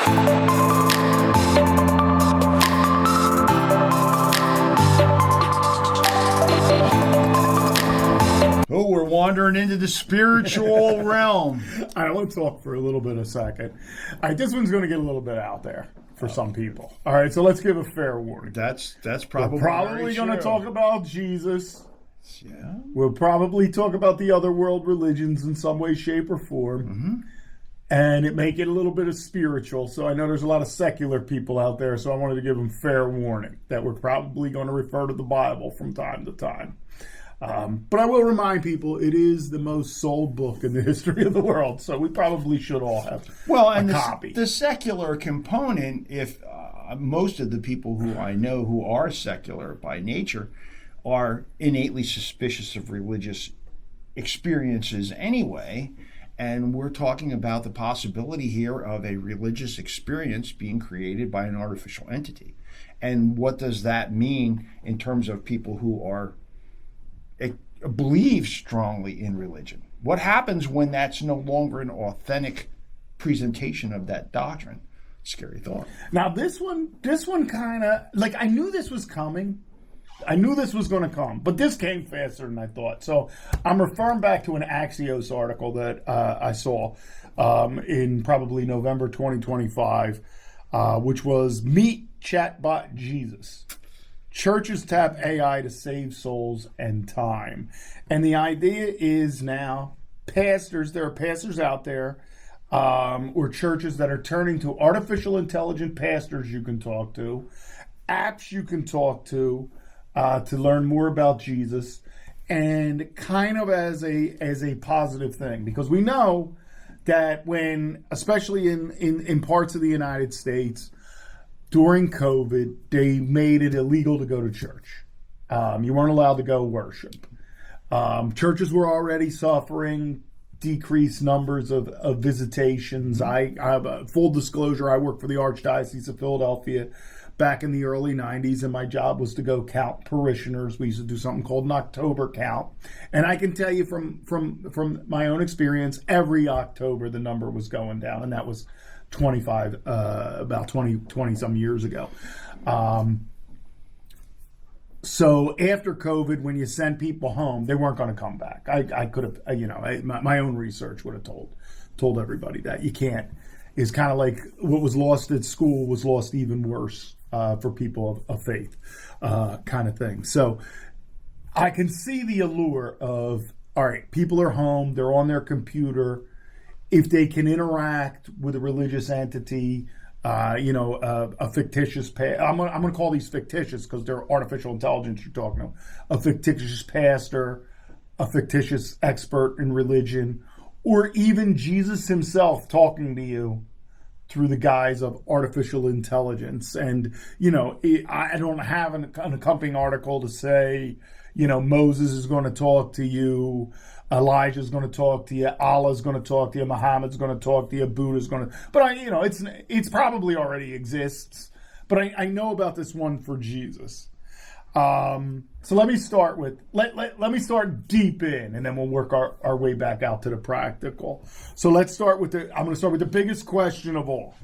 Oh, we're wandering into the spiritual realm. I want to talk for a little bit a second. All right, this one's going to get a little bit out there for some people. All right, so let's give a fair warning. That's probably We're going to talk about Jesus. Yeah. We'll probably talk about the other world religions in some way, shape, or form. Mm-hmm. And it may get a little bit of spiritual. So I know there's a lot of secular people out there, so I wanted to give them fair warning that we're probably going to refer to the Bible from time to time. But I will remind people, it is the most sold book in the history of the world, so we probably should all have a copy. The secular component, if most of the people who I know who are secular by nature are innately suspicious of religious experiences anyway, and we're talking about the possibility here of a religious experience being created by an artificial entity. And what does that mean in terms of people who are believe strongly in religion? What happens when that's no longer an authentic presentation of that doctrine? Scary thought. Now this one kind of, like, I knew this was coming. I knew this was going to come, but this came faster than I thought. So I'm referring back to an Axios article that I saw in probably November 2025, which was Meet Chatbot Jesus. Churches tap AI to save souls and time. And the idea is now there are pastors out there or churches that are turning to artificial intelligent pastors you can talk to, apps you can talk to learn more about Jesus, and kind of as a positive thing. Because we know that when, especially in parts of the United States, during COVID, they made it illegal to go to church. You weren't allowed to go worship. Churches were already suffering decreased numbers of visitations. I have a full disclosure. I worked for the Archdiocese of Philadelphia back in the early 90s, and my job was to go count parishioners. We used to do something called an October count. And I can tell you from my own experience, every October the number was going down, and that was about 20 some years ago. So after COVID, when you send people home, they weren't going to come back. I could have, my own research would have told everybody that you can't. Is kind of like what was lost at school was lost even worse for people of faith, kind of thing. So I can see the allure of, all right, people are home, they're on their computer. If they can interact with a religious entity, a fictitious, I'm going to call these fictitious because they're artificial intelligence you're talking about, a fictitious pastor, a fictitious expert in religion, or even Jesus himself talking to you through the guise of artificial intelligence. And, I don't have an accompanying article to say, Moses is going to talk to you, Elijah's going to talk to you, Allah's going to talk to you, Muhammad's going to talk to you, Buddha's going to, but it's probably already exists, but I know about this one for Jesus. So let me start with, let me start deep in, and then we'll work our way back out to the practical. So let's start with I'm going to start with the biggest question of all.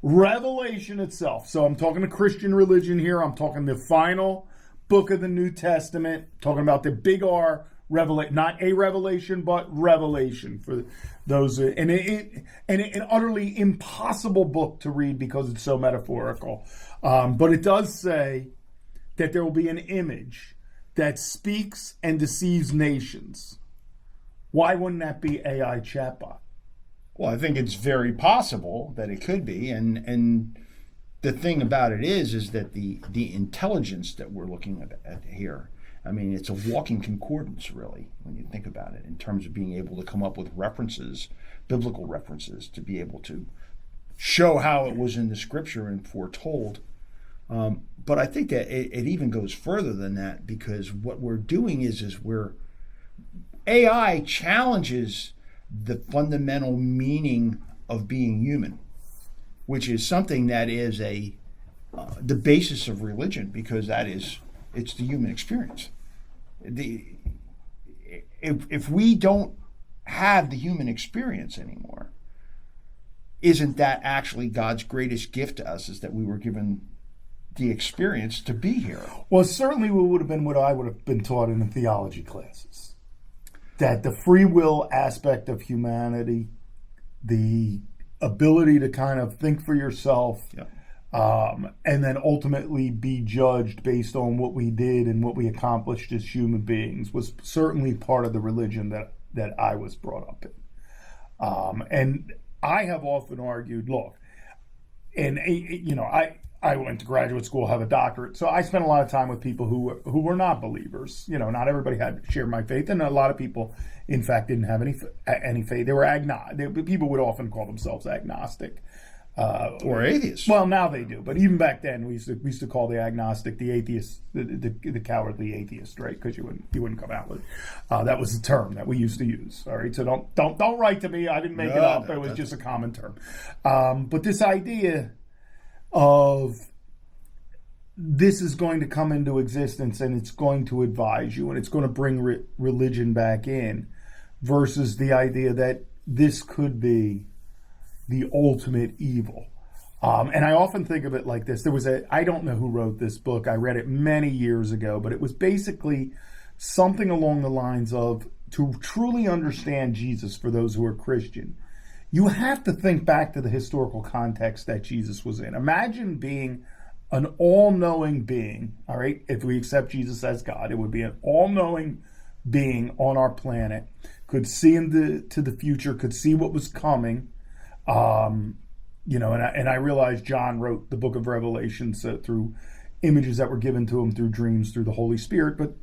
Revelation itself. So I'm talking to Christian religion here. I'm talking the final book of the New Testament, talking about the big R, revelation, not a revelation, but revelation for those, and an utterly impossible book to read because it's so metaphorical. But it does say that there will be an image that speaks and deceives nations. Why wouldn't that be AI chatbot? Well, I think it's very possible that it could be, and the thing about it is that the intelligence that we're looking at here, I mean, it's a walking concordance, really, when you think about it, in terms of being able to come up with references, biblical references, to be able to show how it was in the scripture and foretold. But I think that it even goes further than that, because what we're doing is AI challenges the fundamental meaning of being human, which is something that is the basis of religion, because it's the human experience. If we don't have the human experience anymore, isn't that actually God's greatest gift to us, is that we were given the experience to be here? Well, certainly it would have been what I would have been taught in the theology classes. That the free will aspect of humanity, the ability to kind of think for yourself, and then ultimately be judged based on what we did and what we accomplished as human beings, was certainly part of the religion that I was brought up in. And I have often argued, look, and I went to graduate school, have a doctorate, so I spent a lot of time with people who were not believers. Not everybody had shared my faith, and a lot of people, in fact, didn't have any faith. They were agnostic. People would often call themselves agnostic. Or atheists. Well, now they do, but even back then, we used to call the agnostic the atheist, the cowardly atheist, right? Because you wouldn't come out with it. That was the term that we used to use. All right, so don't write to me. I didn't make it up. It was just a common term. But this idea of this is going to come into existence and it's going to advise you and it's going to bring religion back in, versus the idea that this could be the ultimate evil. And I often think of it like this. I don't know who wrote this book. I read it many years ago, but it was basically something along the lines of, to truly understand Jesus for those who are Christian, you have to think back to the historical context that Jesus was in. Imagine being an all-knowing being, all right? If we accept Jesus as God, it would be an all-knowing being on our planet, could see into the future, could see what was coming. And I realize John wrote the book of Revelation through images that were given to him through dreams, through the Holy Spirit. But,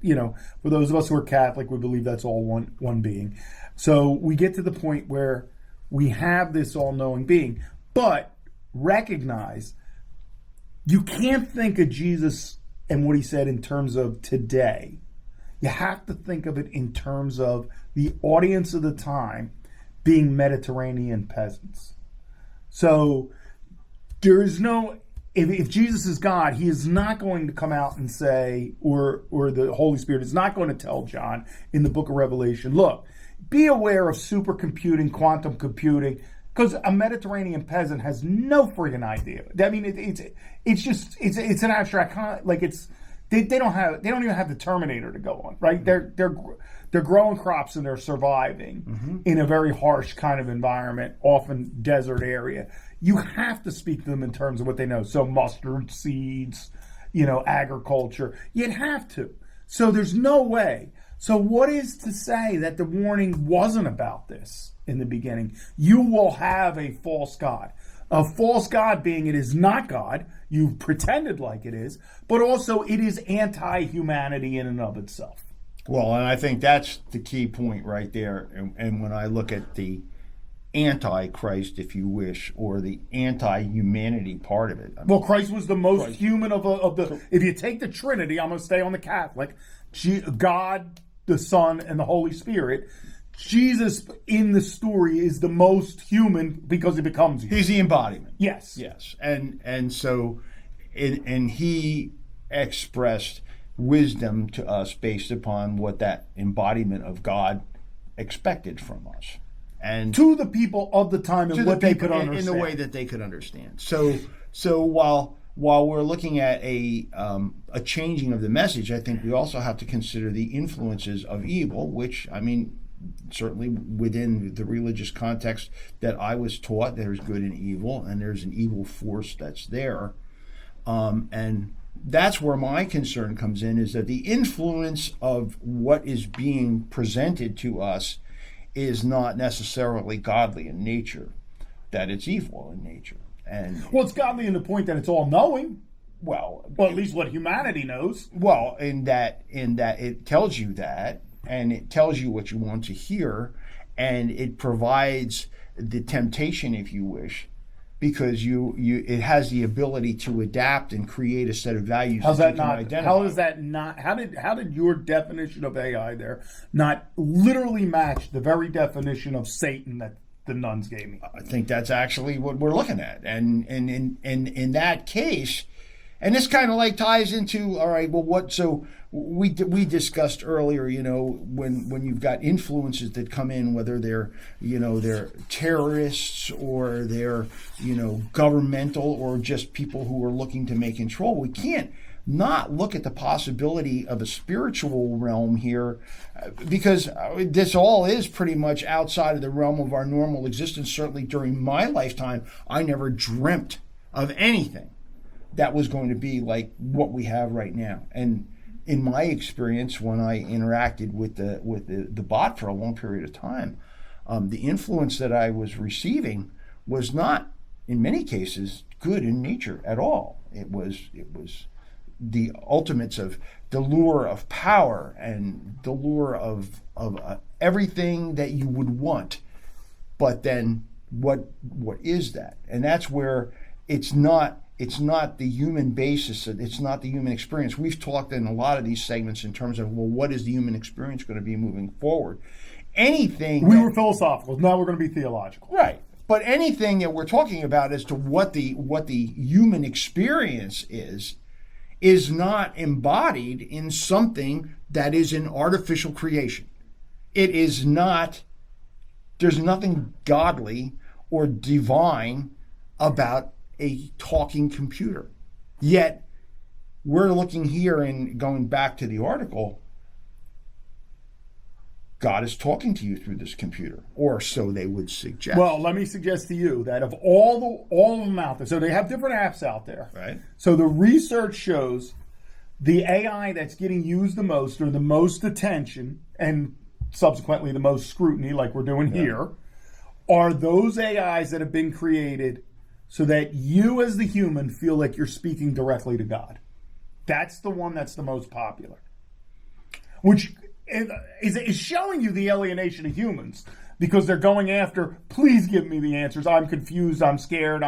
for those of us who are Catholic, we believe that's all one being. So we get to the point where we have this all-knowing being, but recognize you can't think of Jesus and what he said in terms of today. You have to think of it in terms of the audience of the time being Mediterranean peasants. So there is no, if Jesus is God, he is not going to come out and say, or the Holy Spirit is not going to tell John in the book of Revelation, look, be aware of supercomputing, quantum computing, because a Mediterranean peasant has no friggin' idea. I mean, it's an abstract, like they don't even have the Terminator to go on, right? They're growing crops and they're surviving in a very harsh kind of environment, often desert area. You have to speak to them in terms of what they know. So mustard seeds, agriculture, you'd have to. So there's no way. So what is to say that the warning wasn't about this in the beginning? You will have a false god. A false god being it is not God. You've pretended like it is, but also it is anti-humanity in and of itself. Well, and I think that's the key point right there. And when I look at the Antichrist, if you wish, or the anti-humanity part of it. Well, Christ was the most human of the. If you take the Trinity, I'm going to stay on the Catholic. God, the Son, and the Holy Spirit. Jesus in the story is the most human because he becomes human. He's the embodiment. Yes. And so, and he expressed wisdom to us based upon what that embodiment of God expected from us. And to the people of the time and what they could understand. In the way that they could understand. So while we're looking at a changing of the message, I think we also have to consider the influences of evil, which, I mean, certainly within the religious context that I was taught, there's good and evil, and there's an evil force that's there. And that's where my concern comes in, is that the influence of what is being presented to us is not necessarily godly in nature, that it's evil in nature. And well, it's godly in the point that it's all-knowing. Well, at least what humanity knows. Well, in that it tells you that, and it tells you what you want to hear, and it provides the temptation, if you wish, because it has the ability to adapt and create a set of values. How's that not? How is that not? How did your definition of AI there not literally match the very definition of Satan that the nuns gave me? I think that's actually what we're looking at, and in that case, And this kind of like ties into, all right, well, what, so we discussed earlier, when you've got influences that come in, whether they're terrorists or they're, governmental or just people who are looking to make control. We can't not look at the possibility of a spiritual realm here, because this all is pretty much outside of the realm of our normal existence. Certainly during my lifetime, I never dreamt of anything that was going to be like what we have right now. And in my experience, when I interacted with the bot for a long period of time, the influence that I was receiving was not, in many cases, good in nature at all. It was the ultimates of the lure of power and the lure of everything that you would want. But then what is that? And that's where it's not the human basis, it's not the human experience. We've talked in a lot of these segments in terms of, well, what is the human experience going to be moving forward? We were philosophical, now we're going to be theological. Right. But anything that we're talking about as to what the human experience is not embodied in something that is an artificial creation. It is not, there's nothing godly or divine about a talking computer. Yet, we're looking here and going back to the article, God is talking to you through this computer, or so they would suggest. Well, let me suggest to you that of all of them out there, so they have different apps out there. Right. So the research shows the AI that's getting used the most, or the most attention, and subsequently the most scrutiny, like we're doing here, are those AIs that have been created so that you as the human feel like you're speaking directly to God. That's the one that's the most popular. Which is showing you the alienation of humans, because they're going after, please give me the answers. I'm confused. I'm scared.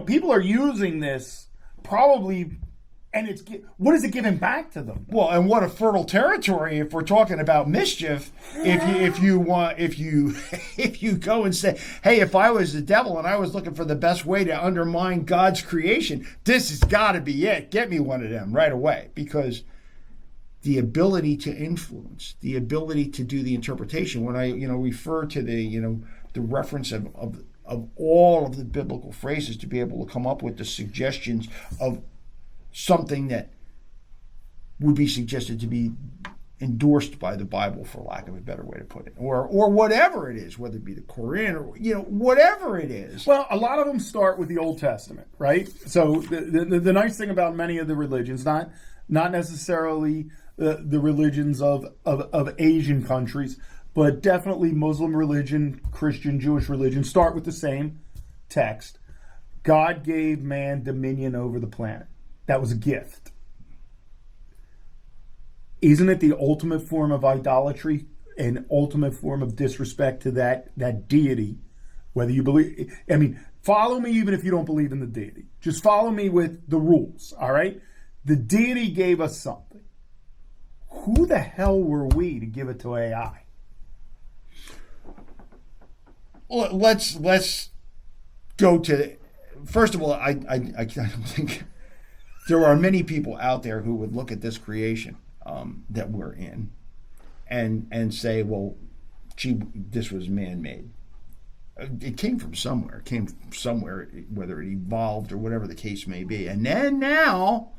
People are using this probably, and what is it giving back to them? Well, and what a fertile territory if we're talking about mischief. If you go and say, hey, if I was the devil and I was looking for the best way to undermine God's creation, this has got to be it. Get me one of them right away, because the ability to influence, the ability to do the interpretation. When I refer to the reference of all of the biblical phrases to be able to come up with the suggestions of something that would be suggested to be endorsed by the Bible, for lack of a better way to put it, or whatever it is, whether it be the Quran or whatever it is. Well, a lot of them start with the Old Testament, right? So the nice thing about many of the religions, not necessarily the religions of Asian countries, but definitely Muslim religion, Christian, Jewish religion, start with the same text. God gave man dominion over the planet. That was a gift. Isn't it the ultimate form of idolatry, an ultimate form of disrespect to that deity? Whether you believe, follow me even if you don't believe in the deity. Just follow me with the rules, all right? The deity gave us something. Who the hell were we to give it to AI? Well, let's go to, first of all, I don't think there are many people out there who would look at this creation that we're in and say, well, gee, this was man-made. It came from somewhere. It came from somewhere, whether it evolved or whatever the case may be. And then now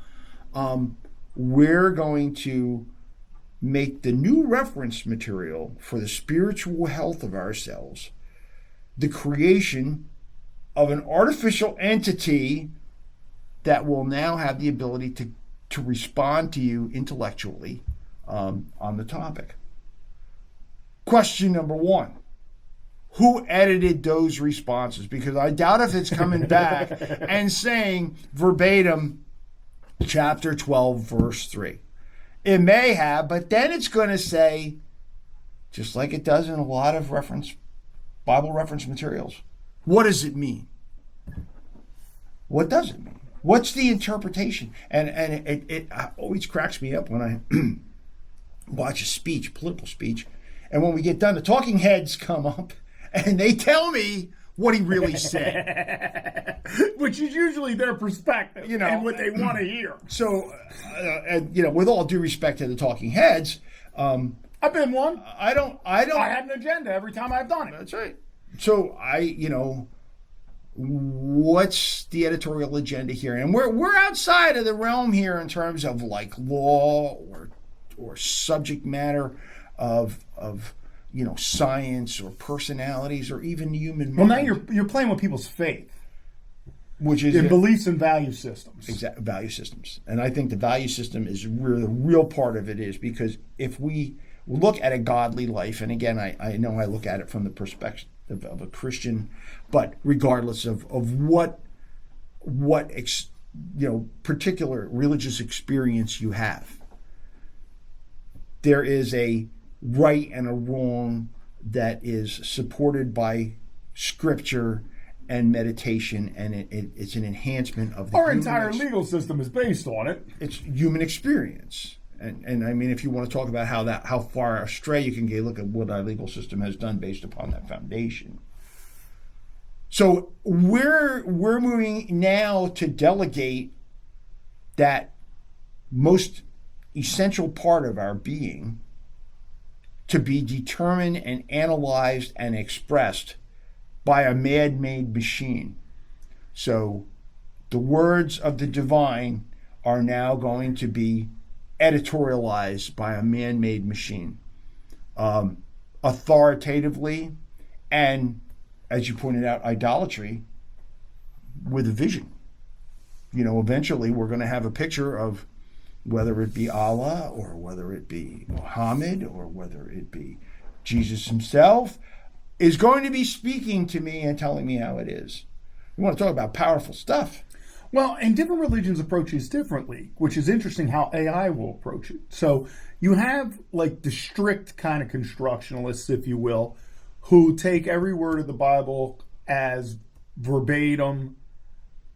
we're going to make the new reference material for the spiritual health of ourselves the creation of an artificial entity that will now have the ability to respond to you intellectually on the topic. Question number one. Who edited those responses? Because I doubt if it's coming back and saying verbatim chapter 12, verse 3. It may have, but then it's going to say, just like it does in a lot of Bible reference materials, what does it mean? What does it mean? What's the interpretation? And it always cracks me up when I watch a political speech, and when we get done, the talking heads come up and they tell me what he really said. Which is usually their perspective, and what they want to hear. So, and, with all due respect to the talking heads, I've been one. I had an agenda every time I've done it. That's right. So what's the editorial agenda here? And we're outside of the realm here in terms of like law or subject matter of science or personalities or even the human mind. Well, now you're playing with people's faith, which is in beliefs and value systems. Exactly, value systems. And I think the value system is where the real part of it is, because if we look at a godly life, and again, I know I look at it from the perspective of a Christian, but regardless of what particular religious experience you have, there is a right and a wrong that is supported by scripture and meditation, and it's an enhancement of the our entire legal system is based on it. It's human experience. And I mean, if you want to talk about how far astray you can get, look at what our legal system has done based upon that foundation. So we're moving now to delegate that most essential part of our being to be determined and analyzed and expressed by a man-made machine. So the words of the divine are now going to be editorialized by a man-made machine, authoritatively, and, as you pointed out, idolatry with a vision. Eventually we're going to have a picture of whether it be Allah or whether it be Muhammad or whether it be Jesus himself is going to be speaking to me and telling me how it is. You want to talk about powerful stuff. Well, and different religions approach this differently, which is interesting how AI will approach it. So you have like the strict kind of constructionalists, if you will, who take every word of the Bible as verbatim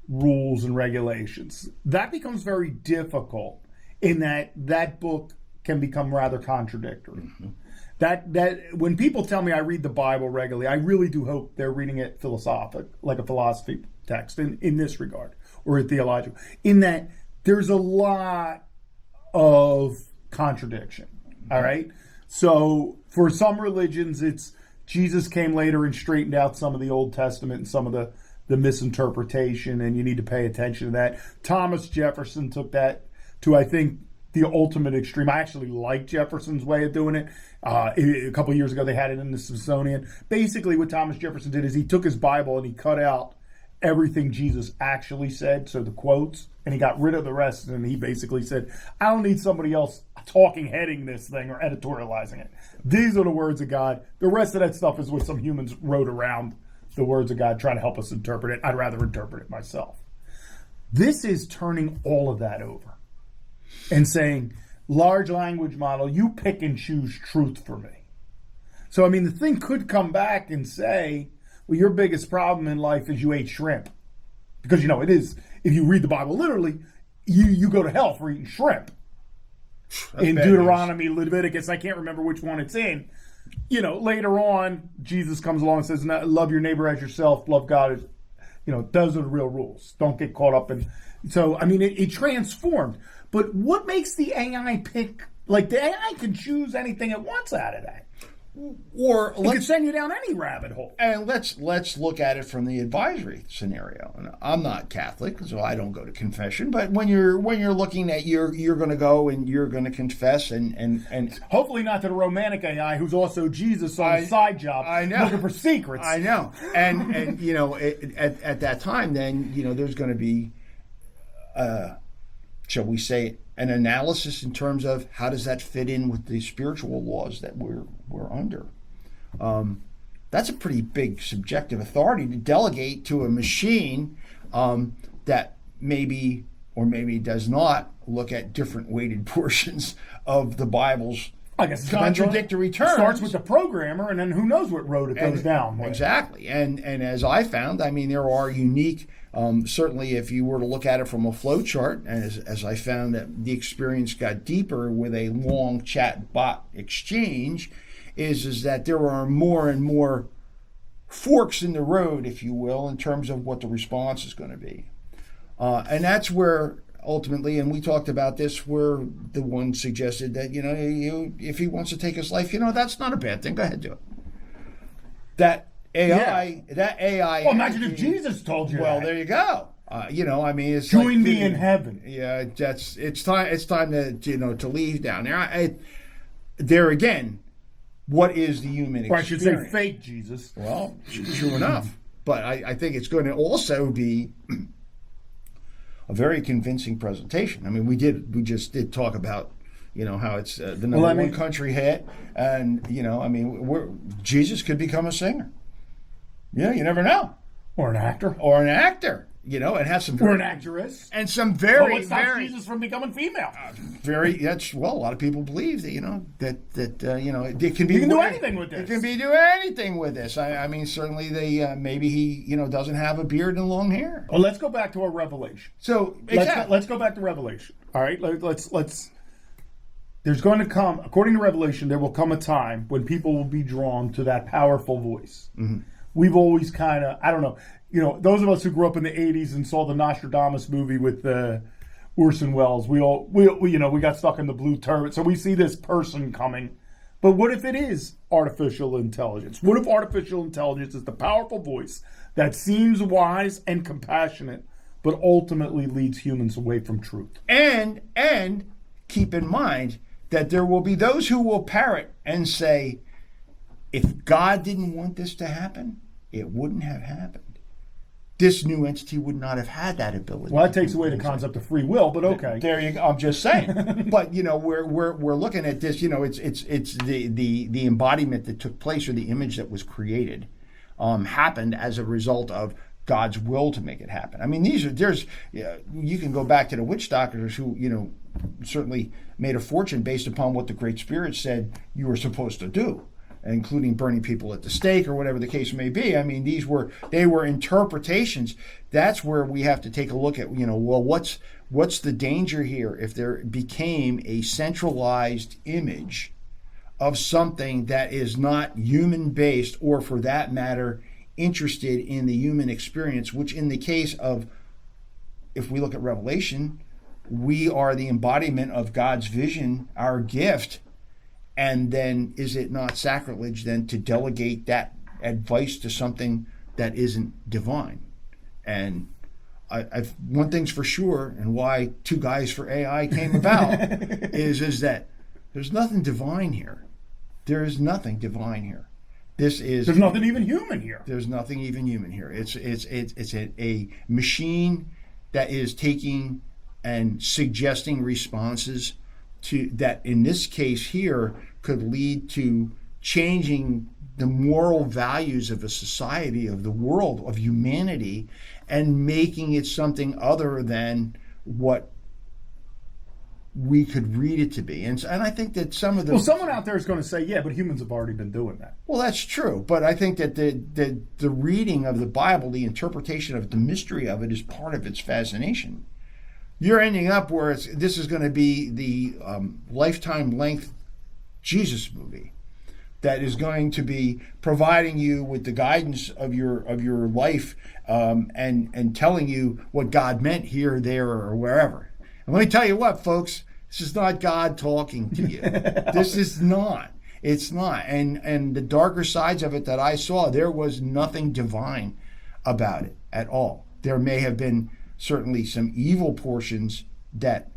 rules and regulations. That becomes very difficult in that book can become rather contradictory. Mm-hmm. That when people tell me I read the Bible regularly, I really do hope they're reading it philosophic, like a philosophy text in this regard, or a theological, in that there's a lot of contradiction. All right. So for some religions, it's Jesus came later and straightened out some of the Old Testament and some of the misinterpretation, and you need to pay attention to that. Thomas Jefferson took that to, I think, the ultimate extreme. I actually like Jefferson's way of doing it. A couple of years ago, they had it in the Smithsonian. Basically, what Thomas Jefferson did is he took his Bible and he cut out everything Jesus actually said, so the quotes, and he got rid of the rest, and he basically said, I don't need somebody else heading this thing or editorializing it. These are the words of God. The rest of that stuff is what some humans wrote around the words of God, trying to help us interpret it. I'd rather interpret it myself. This is turning all of that over and saying, large language model, you pick and choose truth for me. So, I mean, the thing could come back and say, well, your biggest problem in life is you ate shrimp. Because, it is, if you read the Bible literally, you go to hell for eating shrimp. That's in Deuteronomy, Leviticus, I can't remember which one it's in. Later on, Jesus comes along and says, love your neighbor as yourself, love God as, those are the real rules. Don't get caught up in. So, I mean, it transformed. But what makes the AI pick? Like, the AI can choose anything it wants out of that. Or it can send you down any rabbit hole. And let's look at it from the advisory scenario. And I'm not Catholic, so I don't go to confession. But when you're looking at you're going to go and you're going to confess and hopefully not to the romantic AI who's also Jesus on a side job. I know, looking for secrets. I know, and at that time, then there's going to be, shall we say, an analysis in terms of how does that fit in with the spiritual laws that we're under. That's a pretty big subjective authority to delegate to a machine that maybe or maybe does not look at different weighted portions of the Bible's contradictory terms. It starts with the programmer, and then who knows what road it goes down. Exactly. And as I found, I mean, there are unique, certainly if you were to look at it from a flow chart, as I found that the experience got deeper with a long chat bot exchange, is that there are more and more forks in the road, if you will, in terms of what the response is going to be. And that's where ultimately, and we talked about this, where the one suggested that, if he wants to take his life, that's not a bad thing. Go ahead, do it. That AI. Well, imagine if Jesus told you Well, that. there you go. It's Join me in heaven. Yeah, it's time to leave down there. There again, what is the human experience? Or I should say fake Jesus. Well, true enough. But I think it's going to also be a very convincing presentation. I mean, we just did talk about, how it's the number one country hit, and Jesus could become a singer. Yeah, you never know. Or an actor. And have some or an actress, and some very what stops Jesus from becoming female? A lot of people believe that it can be. You can do anything with this. It can be do anything with this. I mean, certainly maybe he doesn't have a beard and long hair. Well, let's go back to our revelation. So let's go back to Revelation. All right, let's. There's going to come, according to Revelation, there will come a time when people will be drawn to that powerful voice. Mm-hmm. We've always kind of, I don't know. Those of us who grew up in the 80s and saw the Nostradamus movie with Orson Welles, we got stuck in the blue turret. So we see this person coming. But what if it is artificial intelligence? What if artificial intelligence is the powerful voice that seems wise and compassionate, but ultimately leads humans away from truth? And keep in mind that there will be those who will parrot and say, if God didn't want this to happen, it wouldn't have happened. This new entity would not have had that ability. Well, that takes away the concept of free will, but okay. There you go. I'm just saying. But we're looking at this. It's the embodiment that took place, or the image that was created, happened as a result of God's will to make it happen. I mean, you can go back to the witch doctors who certainly made a fortune based upon what the Great Spirit said you were supposed to do, including burning people at the stake or whatever the case may be. I mean, they were interpretations. That's where we have to take a look at, what's the danger here if there became a centralized image of something that is not human-based, or for that matter, interested in the human experience, which in the case of, if we look at Revelation, we are the embodiment of God's vision, our gift. And then is it not sacrilege then to delegate that advice to something that isn't divine? And one thing's for sure, and why Two Guys for AI came about, is that there's nothing divine here. There is nothing divine here. There's nothing even human here. There's nothing even human here. It's a machine that is taking and suggesting responses to that, in this case here, could lead to changing the moral values of a society, of the world, of humanity, and making it something other than what we could read it to be. And I think that some of the... Well, someone out there is going to say, yeah, but humans have already been doing that. Well, that's true. But I think that the reading of the Bible, the interpretation of the mystery of it, is part of its fascination. You're ending up where this is going to be the lifetime length Jesus movie that is going to be providing you with the guidance of your life, and telling you what God meant here, there, or wherever. And let me tell you what, folks, this is not God talking to you. This is not. It's not. And the darker sides of it that I saw, there was nothing divine about it at all. There may have been certainly some evil portions that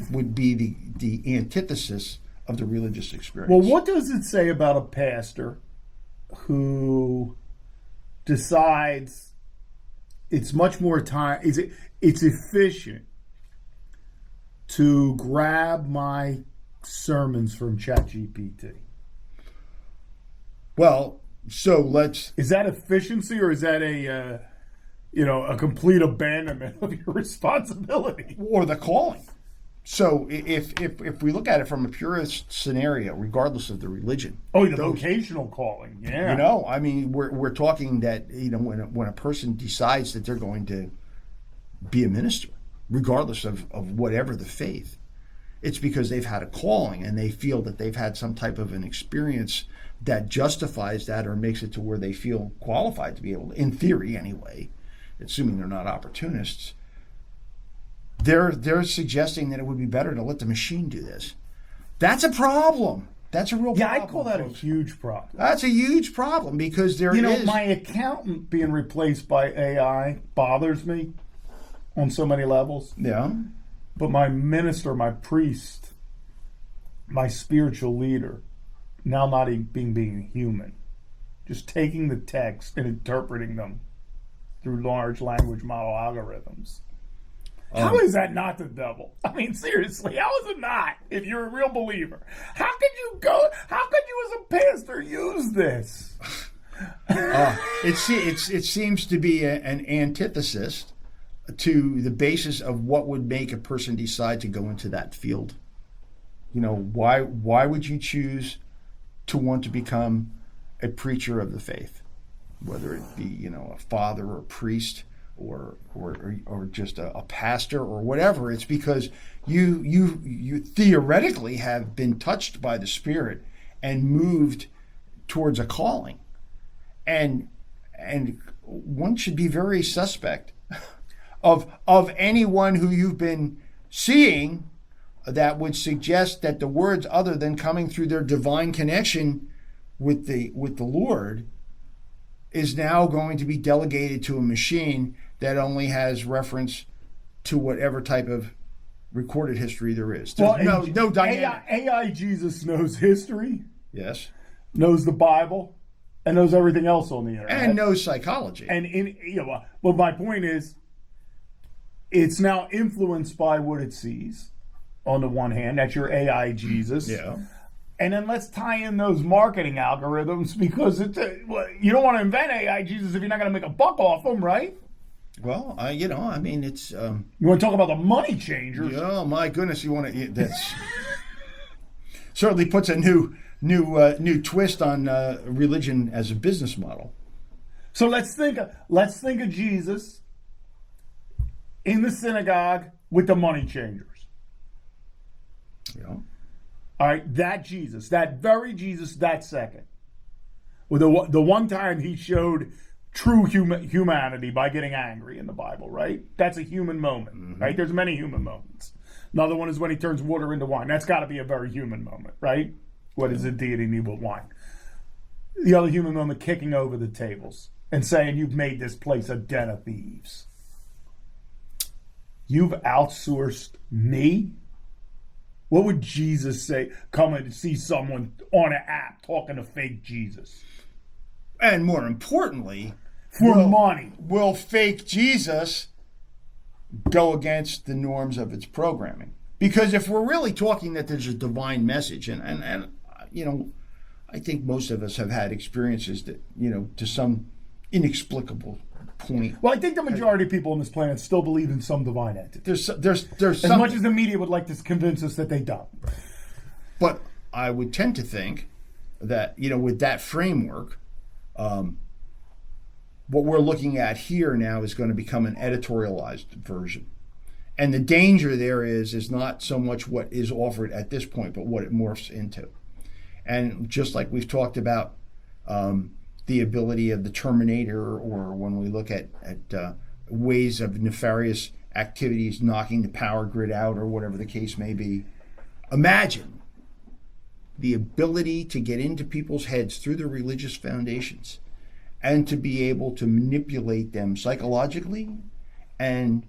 would be the antithesis of the religious experience. Well, what does it say about a pastor who decides it's much more time, it's efficient to grab my sermons from ChatGPT? Well, so let's... Is that efficiency, or is that a complete abandonment of your responsibility? Or the calling. So if we look at it from a purist scenario, regardless of the religion. Oh, the vocational calling, yeah. I mean, we're talking that, when a person decides that they're going to be a minister, regardless of whatever the faith, It's because they've had a calling and they feel that they've had some type of an experience that justifies that or makes it to where they feel qualified to be able to, in theory anyway, assuming they're not opportunists. They're suggesting that it would be better to let the machine do this. That's a problem. That's a real problem. Yeah, I call that folks. a huge problem. That's a huge problem because there is. My accountant being replaced by AI bothers me on so many levels. Yeah. But my minister, my priest, my spiritual leader, now not being human, just taking the text and interpreting them through large language model algorithms. How is that not the devil? I mean, seriously, how is it not? If you're a real believer, how could you as a pastor use this? It seems to be an antithesis to the basis of what would make a person decide to go into that field. Why would you choose to want to become a preacher of the faith, whether it be a father or a priest or just a pastor or whatever? It's because you theoretically have been touched by the Spirit and moved towards a calling, and one should be very suspect of anyone who you've been seeing that would suggest that the words, other than coming through their divine connection with the Lord, is now going to be delegated to a machine that only has reference to whatever type of recorded history there is. There's no dynamic. AI Jesus knows history, Yes. knows the Bible, and knows everything else on the internet. And knows psychology. And well, my point is, it's now influenced by what it sees. On the one hand, that's your AI Jesus. Yeah. And then let's tie in those marketing algorithms, because you don't want to invent AI Jesus if you're not going to make a buck off them, right? Well, it's. You want to talk about the money changers? Oh my goodness! That's certainly puts a new twist on religion as a business model. So let's think of Jesus in the synagogue with the money changers. Yeah. All right, that Jesus, that very Jesus, that second. Well, the one time he showed true humanity by getting angry in the Bible, right? That's a human moment, right? There's many human moments. Another one is when he turns water into wine. That's got to be a very human moment, right? What does a deity need with wine? The other human moment, kicking over the tables and saying, "You've made this place a den of thieves. You've outsourced me." What would Jesus say? Come and see someone on an app talking to fake Jesus. And more importantly, For money. will fake Jesus go against the norms of its programming? Because if we're really talking that there's a divine message, and I think most of us have had experiences that, to some inexplicable point. Well, I think the majority of people on this planet still believe in some divine entity. There's As some, much as the media would like to convince us that they don't. but I would tend to think that, with that framework, what we're looking at here now is going to become an editorialized version. And the danger there is not so much what is offered at this point, but what it morphs into. And just like we've talked about the ability of the Terminator, or when we look at ways of nefarious activities knocking the power grid out, or whatever the case may be, imagine the ability to get into people's heads through the religious foundations and to be able to manipulate them psychologically and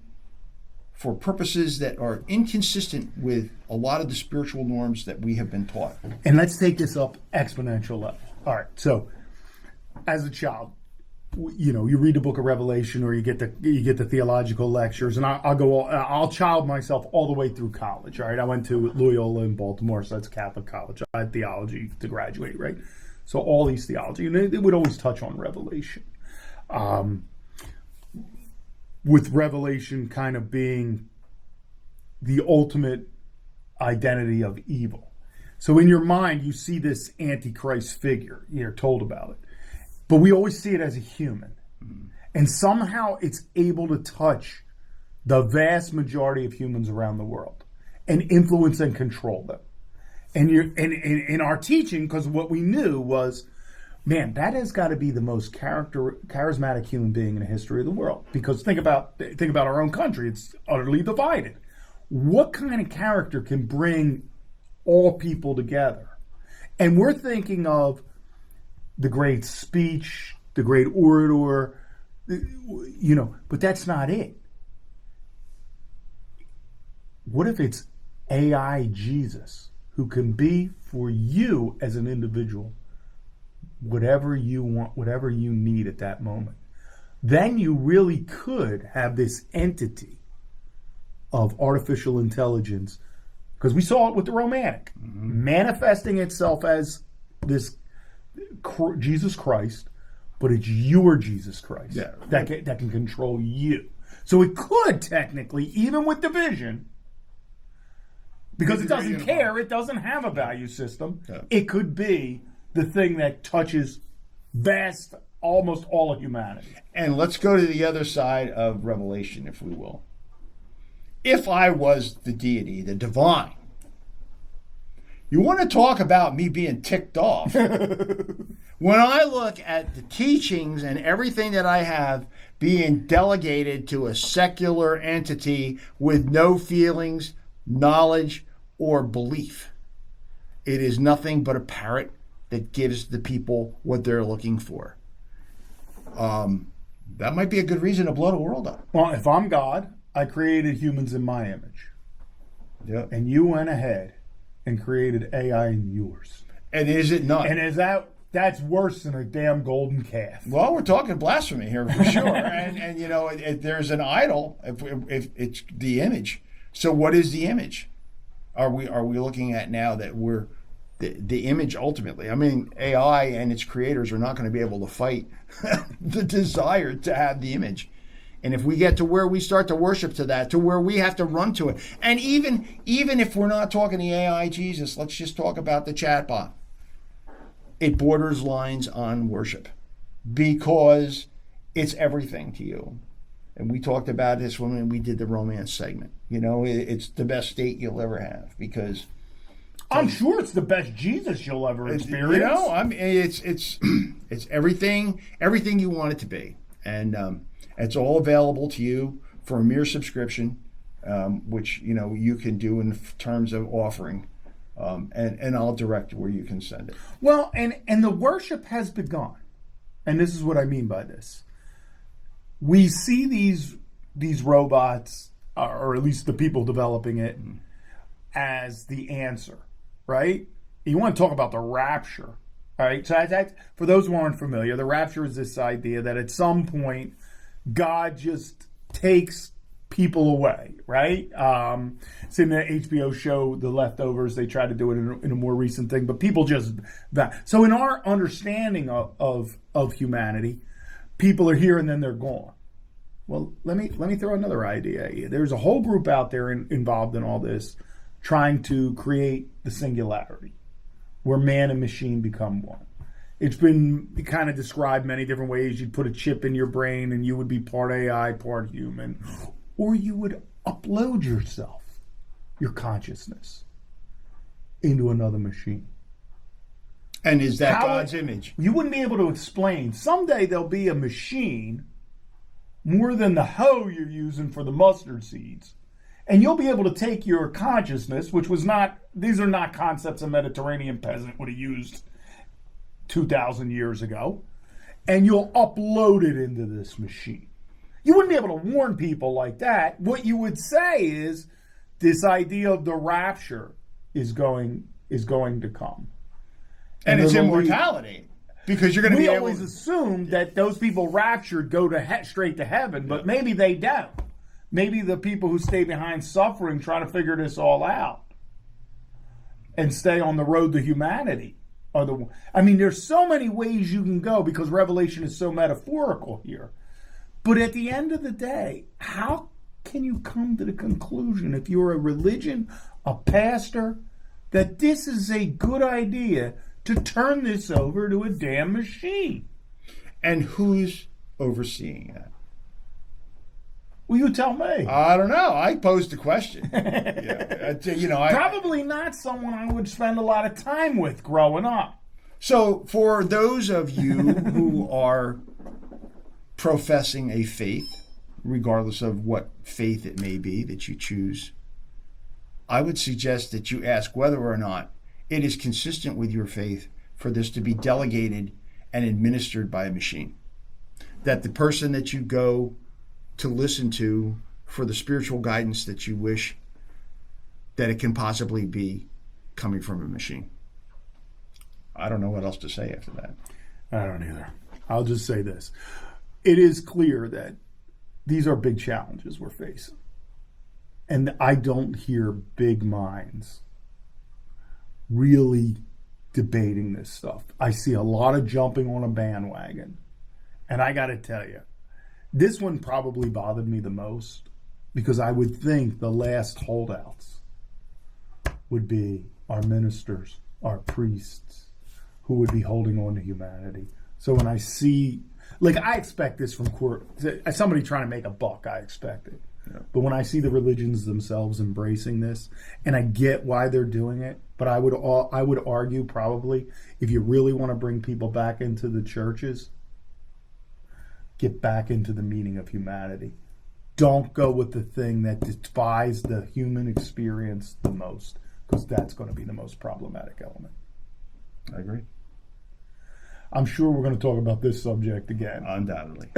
for purposes that are inconsistent with a lot of the spiritual norms that we have been taught. And let's take this up exponential level. All right, so as a child, you read the book of Revelation, or you get the theological lectures, and I'll child myself all the way through college. All right, I went to Loyola in Baltimore, so that's a Catholic college. I had theology to graduate, right? So all these theology, and it would always touch on Revelation, with Revelation kind of being the ultimate identity of evil. So in your mind, you see this Antichrist figure. You're told about it. But we always see it as a human. And somehow it's able to touch the vast majority of humans around the world. and influence and control them. And in our teaching, because what we knew was, man, that has got to be the most charismatic human being in the history of the world. Because think about our own country; it's utterly divided. What kind of character can bring all people together? And we're thinking of the great speech, the great orator, but that's not it. What if it's AI Jesus, who can be for you as an individual whatever you want, whatever you need at that moment? Then you really could have this entity of artificial intelligence, because we saw it with the romantic, manifesting itself as this Jesus Christ, but it's your Jesus Christ that can control you. So it could technically, even with division, because it doesn't care, it doesn't have a value system, it could be the thing that touches almost all of humanity. And let's go to the other side of Revelation, if we will. If I was the deity, the divine, you want to talk about me being ticked off. When I look at the teachings and everything that I have being delegated to a secular entity with no feelings, knowledge, or belief, it is nothing but a parrot that gives the people what they're looking for. That might be a good reason to blow the world up. Well, if I'm God, I created humans in my image. Yep. And you went ahead and created AI in yours. And is it not? And that's worse than a damn golden calf. Well, we're talking blasphemy here for sure. and there's an idol if it's the image. So what is the image? Are we looking at now that we're the image ultimately? I mean, AI and its creators are not going to be able to fight the desire to have the image. And if we get to where we start to worship to that, to where we have to run to it, and even if we're not talking the AI Jesus, let's just talk about the chatbot. It borders lines on worship because it's everything to you. And we talked about this when we did the romance segment. It's the best date you'll ever have because I'm sure it's the best Jesus you'll ever experience. It's everything you want it to be, and it's all available to you for a mere subscription, which you can do in terms of offering, and I'll direct where you can send it. Well, and the worship has begun, and this is what I mean by this. We see these robots, or at least the people developing it, as the answer, right? You want to talk about the rapture, right? So that's, for those who aren't familiar, the rapture is this idea that at some point God just takes people away, right? It's in the HBO show, The Leftovers. They tried to do it in a more recent thing, but people just that. So in our understanding of humanity, people are here and then they're gone. Well, let me throw another idea at you. There's a whole group out there involved in all this, trying to create the singularity, where man and machine become one. It's been kind of described many different ways. You'd put a chip in your brain and you would be part AI, part human. Or you would upload yourself, your consciousness, into another machine. And is that God's image? You wouldn't be able to explain. Someday there'll be a machine more than the hoe you're using for the mustard seeds. And you'll be able to take your consciousness, which was not, these are not concepts a Mediterranean peasant would have used 2,000 years ago, and you'll upload it into this machine. You wouldn't be able to warn people like that. What you would say is this idea of the rapture is going to come. And it's immortality. Because you're going to be able to... We always assume that those people raptured go to straight to heaven, but maybe they don't. Maybe the people who stay behind suffering trying to figure this all out and stay on the road to humanity are the... I mean, there's so many ways you can go because Revelation is so metaphorical here. But at the end of the day, how can you come to the conclusion, if you're a religion, a pastor, that this is a good idea to turn this over to a damn machine? And who's overseeing that? Well, you tell me. I don't know. I posed the question. Yeah. Probably not someone I would spend a lot of time with growing up. So for those of you who are professing a faith, regardless of what faith it may be that you choose, I would suggest that you ask whether or not it is consistent with your faith for this to be delegated and administered by a machine. That the person that you go to listen to for the spiritual guidance that you wish, that it can possibly be coming from a machine. I don't know what else to say after that. I don't either. I'll just say this. It is clear that these are big challenges we're facing. And I don't hear big minds really debating this stuff. I see a lot of jumping on a bandwagon. And I got to tell you, this one probably bothered me the most because I would think the last holdouts would be our ministers, our priests, who would be holding on to humanity. So when I see, I expect this from somebody trying to make a buck, I expect it. Yeah. But when I see the religions themselves embracing this, and I get why they're doing it, but I would argue probably if you really want to bring people back into the churches, get back into the meaning of humanity. Don't go with the thing that defies the human experience the most, because that's going to be the most problematic element. I agree. I'm sure we're going to talk about this subject again. Undoubtedly.